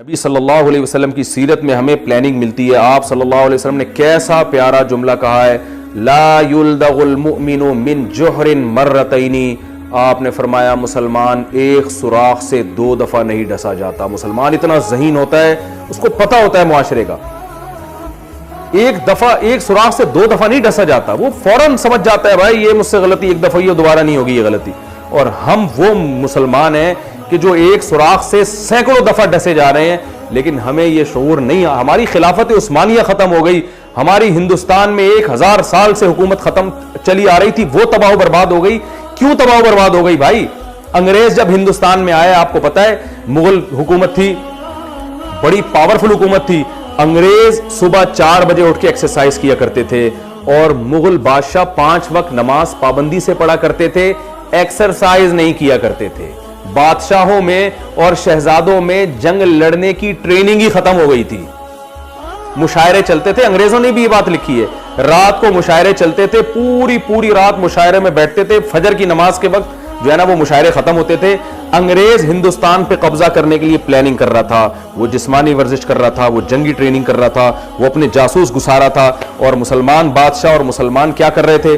نبی صلی اللہ علیہ وسلم کی سیرت میں ہمیں پلاننگ ملتی ہے. آپ صلی اللہ علیہ وسلم نے کیسا پیارا جملہ کہا ہے, لا یلدغ المؤمن من جحر مرتین. آپ نے فرمایا مسلمان ایک سوراخ سے 2 دفعہ نہیں ڈسا جاتا. مسلمان اتنا ذہین ہوتا ہے, اس کو پتہ ہوتا ہے معاشرے کا. ایک سوراخ سے 2 دفعہ نہیں ڈسا جاتا, وہ فوراً سمجھ جاتا ہے بھائی یہ مجھ سے غلطی, ایک دفعہ یہ دوبارہ نہیں ہوگی یہ غلطی. اور ہم وہ مسلمان ہیں کہ جو ایک سوراخ سے سینکڑوں دفعہ ڈسے جا رہے ہیں, لیکن ہمیں یہ شعور نہیں. ہماری خلافت عثمانیہ ختم ہو گئی, ہماری ہندوستان میں 1000 سال سے حکومت ختم چلی آ رہی تھی, وہ تباہ و برباد ہو گئی. کیوں تباہ و برباد ہو گئی بھائی؟ انگریز جب ہندوستان میں آئے, آپ کو پتا ہے مغل حکومت تھی, بڑی پاورفل حکومت تھی. انگریز صبح 4 بجے اٹھ کے ایکسرسائز کیا کرتے تھے, اور مغل بادشاہ 5 وقت نماز پابندی سے پڑھا کرتے تھے, ایکسرسائز نہیں کیا کرتے تھے. بادشاہوں میں اور شہزادوں میں جنگ لڑنے کی ٹریننگ ہی ختم ہو گئی تھی. مشاعرے چلتے تھے, انگریزوں نے بھی یہ بات لکھی ہے, رات کو مشاعرے چلتے تھے, پوری رات مشاعرے میں بیٹھتے تھے. فجر کی نماز کے وقت جو ہے نا وہ مشاعرے ختم ہوتے تھے. انگریز ہندوستان پہ قبضہ کرنے کے لیے پلاننگ کر رہا تھا, وہ جسمانی ورزش کر رہا تھا, وہ جنگی ٹریننگ کر رہا تھا, وہ اپنے جاسوس گھسا رہا تھا. اور مسلمان بادشاہ اور مسلمان کیا کر رہے تھے؟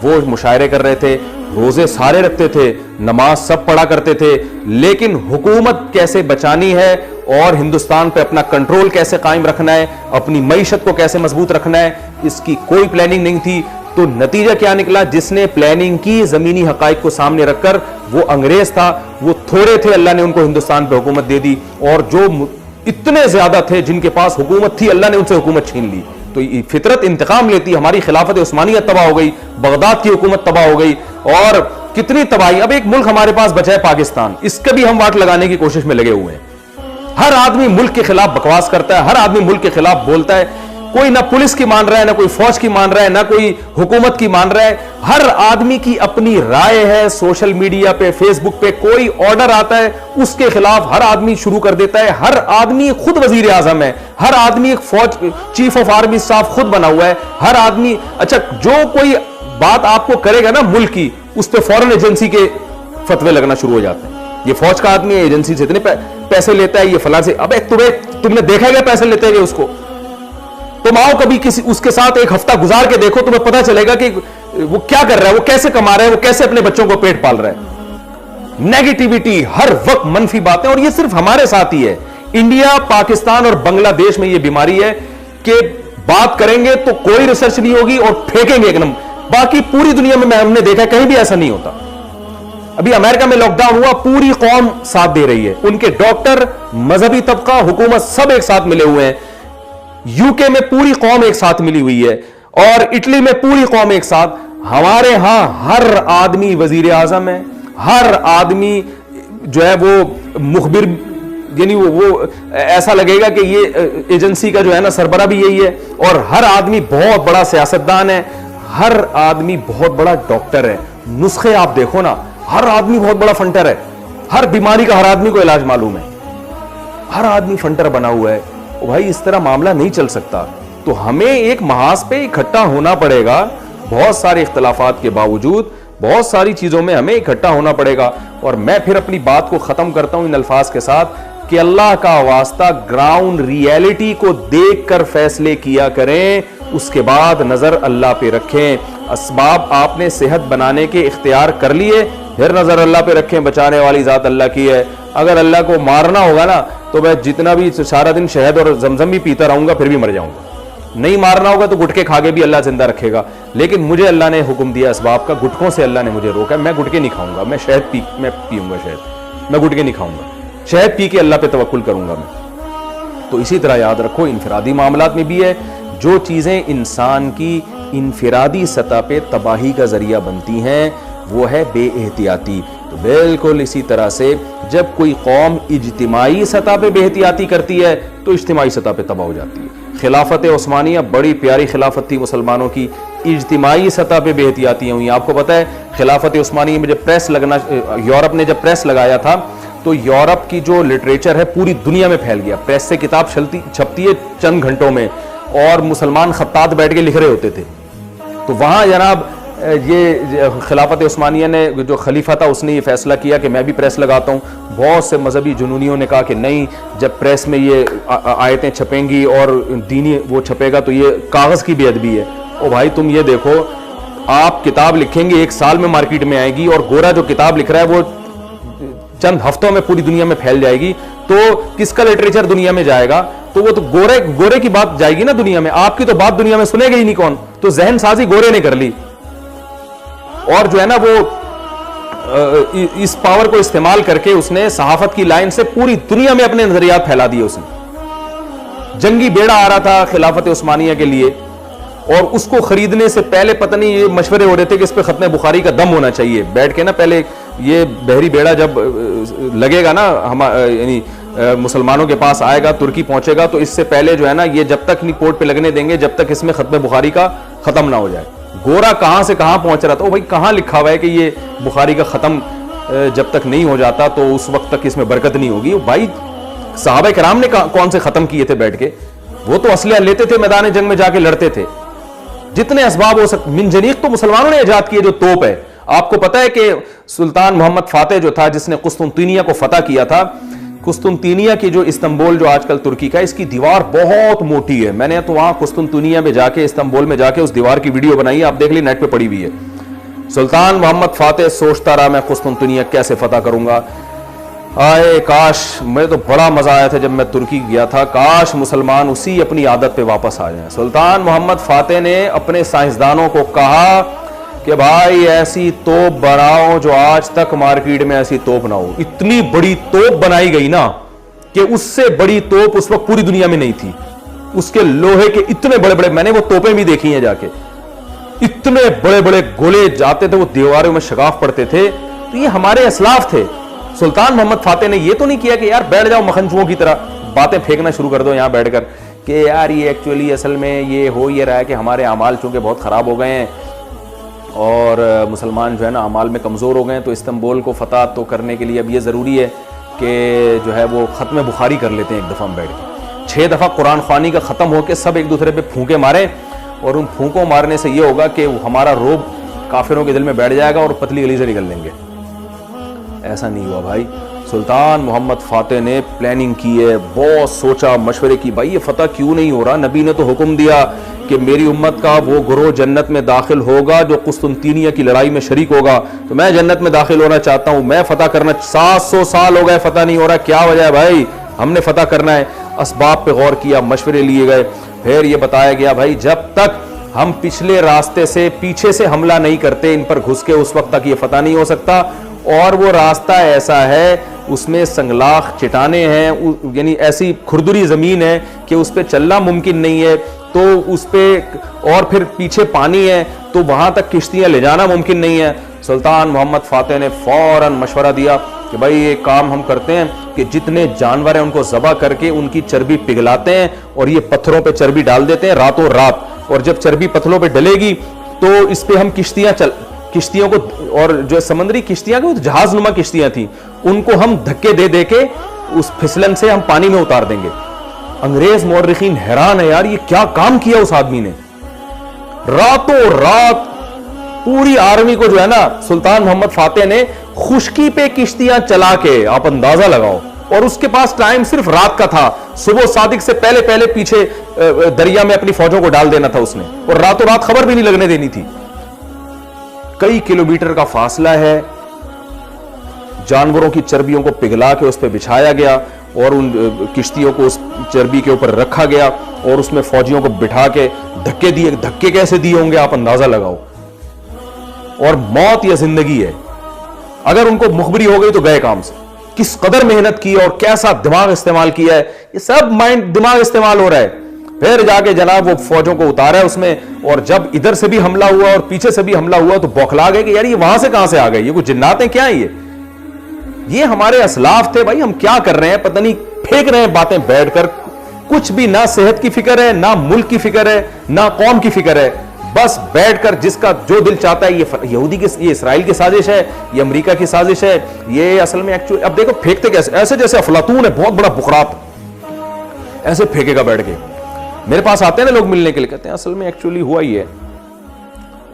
وہ مشاعرے کر رہے تھے, روزے سارے رکھتے تھے, نماز سب پڑھا کرتے تھے, لیکن حکومت کیسے بچانی ہے اور ہندوستان پہ اپنا کنٹرول کیسے قائم رکھنا ہے, اپنی معیشت کو کیسے مضبوط رکھنا ہے, اس کی کوئی پلاننگ نہیں تھی. تو نتیجہ کیا نکلا؟ جس نے پلاننگ کی زمینی حقائق کو سامنے رکھ کر, وہ انگریز تھا. وہ تھوڑے تھے, اللہ نے ان کو ہندوستان پہ حکومت دے دی, اور جو اتنے زیادہ تھے جن کے پاس حکومت تھی, اللہ نے ان سے حکومت چھین لی. تو فطرت انتقام لیتی. ہماری خلافت عثمانیہ تباہ ہو گئی, بغداد کی حکومت تباہ ہو گئی, اور کتنی تباہی. اب ایک ملک ہمارے پاس بچا ہے پاکستان, اس کا بھی ہم واٹ لگانے کی کوشش میں لگے ہوئے ہیں. ہر آدمی ملک کے خلاف بکواس کرتا ہے, ہر آدمی ملک کے خلاف بولتا ہے. کوئی نہ پولیس کی مان رہا ہے, نہ کوئی فوج کی مان رہا ہے, نہ کوئی حکومت کی مان رہا ہے. ہر آدمی کی اپنی رائے ہے. سوشل میڈیا پہ, فیس بک پہ کوئی آرڈر آتا ہے, اس کے خلاف ہر آدمی شروع کر دیتا ہے. ہر آدمی خود وزیر اعظم ہے, ہر آدمی ایک فوج چیف آف آرمی اسٹاف خود بنا ہوا ہے. ہر آدمی, اچھا جو کوئی بات آپ کو کرے گا نا ملک کی, اس پہ فورن ایجنسی کے فتوے لگنا شروع ہو جاتے ہیں. یہ فوج کا آدمی ہے, ایجنسی سے اتنے پیسے لیتا ہے, یہ فلاں سے. اب تم نے دیکھا گیا پیسے لیتے ہوئے اس کو؟ تم آؤ کبھی اس کے ساتھ ایک ہفتہ گزار کے دیکھو, تمہیں پتا چلے گا کہ وہ کیا کر رہا ہے, وہ کیسے کما رہا ہے, وہ کیسے اپنے بچوں کو پیٹ پال رہا ہے. نیگیٹیوٹی, ہر وقت منفی باتیں. اور یہ صرف ہمارے ساتھ ہی ہے. انڈیا, پاکستان اور بنگلہ دیش میں یہ بیماری ہے کہ بات کریں گے تو کوئی ریسرچ نہیں ہوگی اور پھینکیں گے ایک دم. باقی پوری دنیا میں ہم نے دیکھا کہیں بھی ایسا نہیں ہوتا. ابھی امریکہ میں لاک ڈاؤن ہوا, پوری قوم ساتھ دے رہی ہے, ان کے ڈاکٹر, مذہبی طبقہ, حکومت سب ایک ساتھ ملے ہوئے ہیں. یو کے میں پوری قوم ایک ساتھ ملی ہوئی ہے, اور اٹلی میں پوری قوم ایک ساتھ. ہمارے ہاں ہر آدمی وزیر اعظم ہے, ہر آدمی جو ہے وہ مخبر, یعنی وہ ایسا لگے گا کہ یہ ایجنسی کا جو ہے نا سربراہ بھی یہی ہے. اور ہر آدمی بہت بڑا سیاستدان ہے, ہر آدمی بہت بڑا ڈاکٹر ہے. نسخے آپ دیکھو نا, ہر آدمی بہت بڑا فنٹر ہے. ہر بیماری کا ہر آدمی کو علاج معلوم ہے, ہر آدمی فنٹر بنا ہوا ہے. بھائی اس طرح معاملہ نہیں چل سکتا. تو ہمیں ایک محاذ پہ اکٹھا ہونا پڑے گا. بہت سارے اختلافات کے باوجود بہت ساری چیزوں میں ہمیں اکٹھا ہونا پڑے گا. اور میں پھر اپنی بات کو ختم کرتا ہوں ان الفاظ کے ساتھ کہ اللہ کا واسطہ گراؤنڈ ریئلٹی کو دیکھ کر فیصلے کیا کریں, اس کے بعد نظر اللہ پہ رکھیں. اسباب آپ نے صحت بنانے کے اختیار کر لیے, پھر نظر اللہ پہ رکھیں. بچانے والی ذات اللہ کی ہے. اگر اللہ کو مارنا ہوگا نا تو میں جتنا بھی سارا دن شہد اور زمزم بھی پیتا رہوں گا, پھر بھی مر جاؤں گا. نہیں مارنا ہوگا تو گٹکے کھا کے بھی اللہ زندہ رکھے گا. لیکن مجھے اللہ نے حکم دیا اسباب کا, گٹکوں سے اللہ نے مجھے روکا. میں گٹکے نہیں کھاؤں گا, میں پیوں گا شہد, میں گٹکے نہیں کھاؤں گا. شہد پی کے اللہ پہ توکل کروں گا میں. تو اسی طرح یاد رکھو انفرادی معاملات میں بھی ہے, جو چیزیں انسان کی انفرادی سطح پہ تباہی کا ذریعہ بنتی ہیں وہ ہے بے احتیاطی. تو بالکل اسی طرح سے جب کوئی قوم اجتماعی سطح پہ بے احتیاطی کرتی ہے تو اجتماعی سطح پہ تباہ ہو جاتی ہے. خلافت عثمانیہ بڑی پیاری خلافت تھی مسلمانوں کی, اجتماعی سطح پہ بے احتیاطیاں ہوئی. آپ کو پتا ہے خلافت عثمانیہ میں جب پریس لگنا, یورپ نے جب پریس لگایا تھا تو یورپ کی جو لٹریچر ہے پوری دنیا میں پھیل گیا. پریس سے کتاب چھپتی ہے چند گھنٹوں میں, اور مسلمان خطاط بیٹھ کے لکھ رہے ہوتے تھے. تو وہاں جناب یہ خلافت عثمانیہ نے جو خلیفہ تھا اس نے یہ فیصلہ کیا کہ میں بھی پریس لگاتا ہوں. بہت سے مذہبی جنونیوں نے کہا کہ نہیں, جب پریس میں یہ آیتیں چھپیں گی اور دینی وہ چھپے گا تو یہ کاغذ کی بے ادبی ہے. او بھائی تم یہ دیکھو, آپ کتاب لکھیں گے 1 سال میں مارکیٹ میں آئے گی, اور گورا جو کتاب لکھ رہا ہے وہ چند ہفتوں میں پوری دنیا میں پھیل جائے گی, تو کس کا لٹریچر دنیا میں جائے گا؟ تو وہ تو گورے کی بات جائے گی نا دنیا میں, آپ کی تو بات دنیا میں سنے گا ہی نہیں کون. تو ذہن سازی گورے نے کر لی, اور جو ہے نا وہ اس پاور کو استعمال کر کے اس نے صحافت کی لائن سے پوری دنیا میں اپنے نظریات پھیلا دیے. اس نے جنگی بیڑا آ رہا تھا خلافت عثمانیہ کے لیے, اور اس کو خریدنے سے پہلے پتہ نہیں یہ مشورے ہو رہے تھے کہ اس پہ ختم بخاری کا دم ہونا چاہیے. بیٹھ کے نا پہلے یہ بحری بیڑا جب لگے گا نا یعنی مسلمانوں کے پاس آئے گا, ترکی پہنچے گا, تو اس سے پہلے جو ہے نا یہ جب تک نہیں پورٹ پہ لگنے دیں گے جب تک اس میں ختم بخاری کا ختم نہ ہو جائے. گورا کہاں سے کہاں پہنچ رہا تھا. بھائی کہاں لکھا ہوا ہے کہ یہ بخاری کا ختم جب تک نہیں ہو جاتا تو اس وقت تک اس میں برکت نہیں ہوگی. بھائی صحابہ کرام نے کون سے ختم کیے تھے بیٹھ کے؟ وہ تو اسلحہ لیتے تھے, میدان جنگ میں جا کے لڑتے تھے. جتنے اسباب ہو سکتے, منجنیق تو مسلمانوں نے ایجاد کیے جو توپ ہے. آپ کو پتا ہے کہ سلطان محمد فاتح جو تھا جس نے قسطنطینیہ کو فتح کیا تھا, قسطنطینیہ کی جو استنبول جو آج کل ترکی کا, اس کی دیوار بہت موٹی ہے. میں نے تو وہاں قسطنطینیہ میں جا کے استنبول میں جا کے اس دیوار کی ویڈیو بنائی ہے, آپ دیکھ لی, نیٹ پہ پڑی ہوئی ہے. سلطان محمد فاتح سوچتا رہا میں قسطنطینیہ کیسے فتح کروں گا. آئے کاش, مجھے تو بڑا مزہ آیا تھا جب میں ترکی گیا تھا, کاش مسلمان اسی اپنی عادت پہ واپس آ جائیں. سلطان محمد فاتح نے اپنے سائنسدانوں کو کہا کہ بھائی ایسی توپ بناؤ جو آج تک مارکیٹ میں ایسی توپ نہ ہو. اتنی بڑی توپ بنائی گئی نا کہ اس سے بڑی توپ اس وقت پوری دنیا میں نہیں تھی. اس کے لوہے کے اتنے بڑے بڑے, میں نے وہ توپیں بھی دیکھی ہیں جا کے, اتنے بڑے بڑے گولے جاتے تھے, وہ دیواروں میں شگاف پڑتے تھے. تو یہ ہمارے اسلاف تھے. سلطان محمد فاتح نے یہ تو نہیں کیا کہ یار بیٹھ جاؤ مکھنچوؤں کی طرح باتیں پھینکنا شروع کر دو یہاں بیٹھ کر کہ یار یہ ایکچولی اصل میں یہ ہو یہ رہا ہے کہ ہمارے اعمال چونکہ بہت خراب ہو گئے ہیں اور مسلمان جو ہے نا اعمال میں کمزور ہو گئے ہیں, تو استنبول کو فتح تو کرنے کے لیے اب یہ ضروری ہے کہ جو ہے وہ ختم بخاری کر لیتے ہیں ایک دفعہ بیٹھ کے. 6 دفعہ قرآن خوانی کا ختم ہو کے سب ایک دوسرے پہ پھونکے ماریں, اور ان پھونکوں مارنے سے یہ ہوگا کہ ہمارا روب کافروں کے دل میں بیٹھ جائے گا اور پتلی گلی سے نکل لیں گے. ایسا نہیں ہوا بھائی. سلطان محمد فاتح نے پلاننگ کی ہے, بہت سوچا مشورے کی, بھائی یہ فتح کیوں نہیں ہو رہا. نبی نے تو حکم دیا کہ میری امت کا وہ گروہ جنت میں داخل ہوگا جو قسطنطینیہ کی لڑائی میں شریک ہوگا, تو میں جنت میں داخل ہونا چاہتا ہوں, میں فتح کرنا. 700 سال ہو گئے فتح نہیں ہو رہا, کیا وجہ ہے بھائی؟ ہم نے فتح کرنا ہے. اسباب پہ غور کیا, مشورے لیے گئے, پھر یہ بتایا گیا بھائی جب تک ہم پچھلے راستے سے پیچھے سے حملہ نہیں کرتے ان پر گھس کے, اس وقت تک یہ فتح نہیں ہو سکتا. اور وہ راستہ ایسا ہے اس میں سنگلاخ چٹانیں ہیں, یعنی ایسی کھردری زمین ہے کہ اس پہ چلنا ممکن نہیں ہے, تو اس پہ اور پھر پیچھے پانی ہے تو وہاں تک کشتیاں لے جانا ممکن نہیں ہے. سلطان محمد فاتح نے فوراً مشورہ دیا کہ بھائی یہ کام ہم کرتے ہیں کہ جتنے جانور ہیں ان کو ذبح کر کے ان کی چربی پگھلاتے ہیں اور یہ پتھروں پہ چربی ڈال دیتے ہیں راتوں رات, اور جب چربی پتھروں پہ ڈلے گی تو اس پہ ہم کشتیوں کو, اور جو سمندری کشتیاں کی جہاز نما کشتیاں تھیں ان کو ہم دھکے دے دے کے اس پھسلن سے ہم پانی میں اتار دیں گے. انگریز مورخین حیران ہے یار یہ کیا کام کیا اس آدمی نے. راتوں رات پوری آرمی کو جو ہے نا سلطان محمد فاتح نے خشکی پہ کشتیاں چلا کے, آپ اندازہ لگاؤ, اور اس کے پاس ٹائم صرف رات کا تھا. صبح صادق سے پہلے پیچھے دریا میں اپنی فوجوں کو ڈال دینا تھا اس نے, اور راتوں رات خبر بھی نہیں لگنے دینی تھی. کئی کلومیٹر کا فاصلہ ہے, جانوروں کی چربیوں کو پگھلا کے اس پہ بچھایا گیا اور ان کشتیوں کو اس چربی کے اوپر رکھا گیا اور اس میں فوجیوں کو بٹھا کے دھکے دیے. دھکے کیسے دیے ہوں گے آپ اندازہ لگاؤ. اور موت یا زندگی ہے, اگر ان کو مخبری ہو گئی تو گئے کام سے. کس قدر محنت کی اور کیسا دماغ استعمال کیا ہے, یہ سب دماغ استعمال ہو رہا ہے. پھر جا کے جناب وہ فوجوں کو اتارا ہے اس میں, اور جب ادھر سے بھی حملہ ہوا اور پیچھے سے بھی حملہ ہوا تو بوکھلا گئے کہ یار یہ وہاں سے کہاں سے آ گئے, یہ کوئی جنات ہیں کیا ہیں یہ ہمارے اسلاف تھے. بھائی ہم کیا کر رہے ہیں, پتہ نہیں پھینک رہے ہیں باتیں بیٹھ کر, کچھ بھی نہ صحت کی فکر ہے, نہ ملک کی فکر ہے, نہ قوم کی فکر ہے. بس بیٹھ کر جس کا جو دل چاہتا ہے, یہ یہودی کی, یہ اسرائیل کی سازش ہے, یہ امریکہ کی سازش ہے, یہ اصل میں ایکچولی اب دیکھو پھینکتے کیسے, ایسے جیسے افلاطون ہے بہت بڑا بقرات, ایسے پھینکے گا بیٹھ کے. میرے پاس آتے ہیں نا لوگ ملنے کے لیے, کہتے ہیں اصل میں ایکچولی ہوا ہی ہے,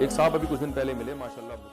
ایک صاحب ابھی کچھ دن پہلے ملے ماشاءاللہ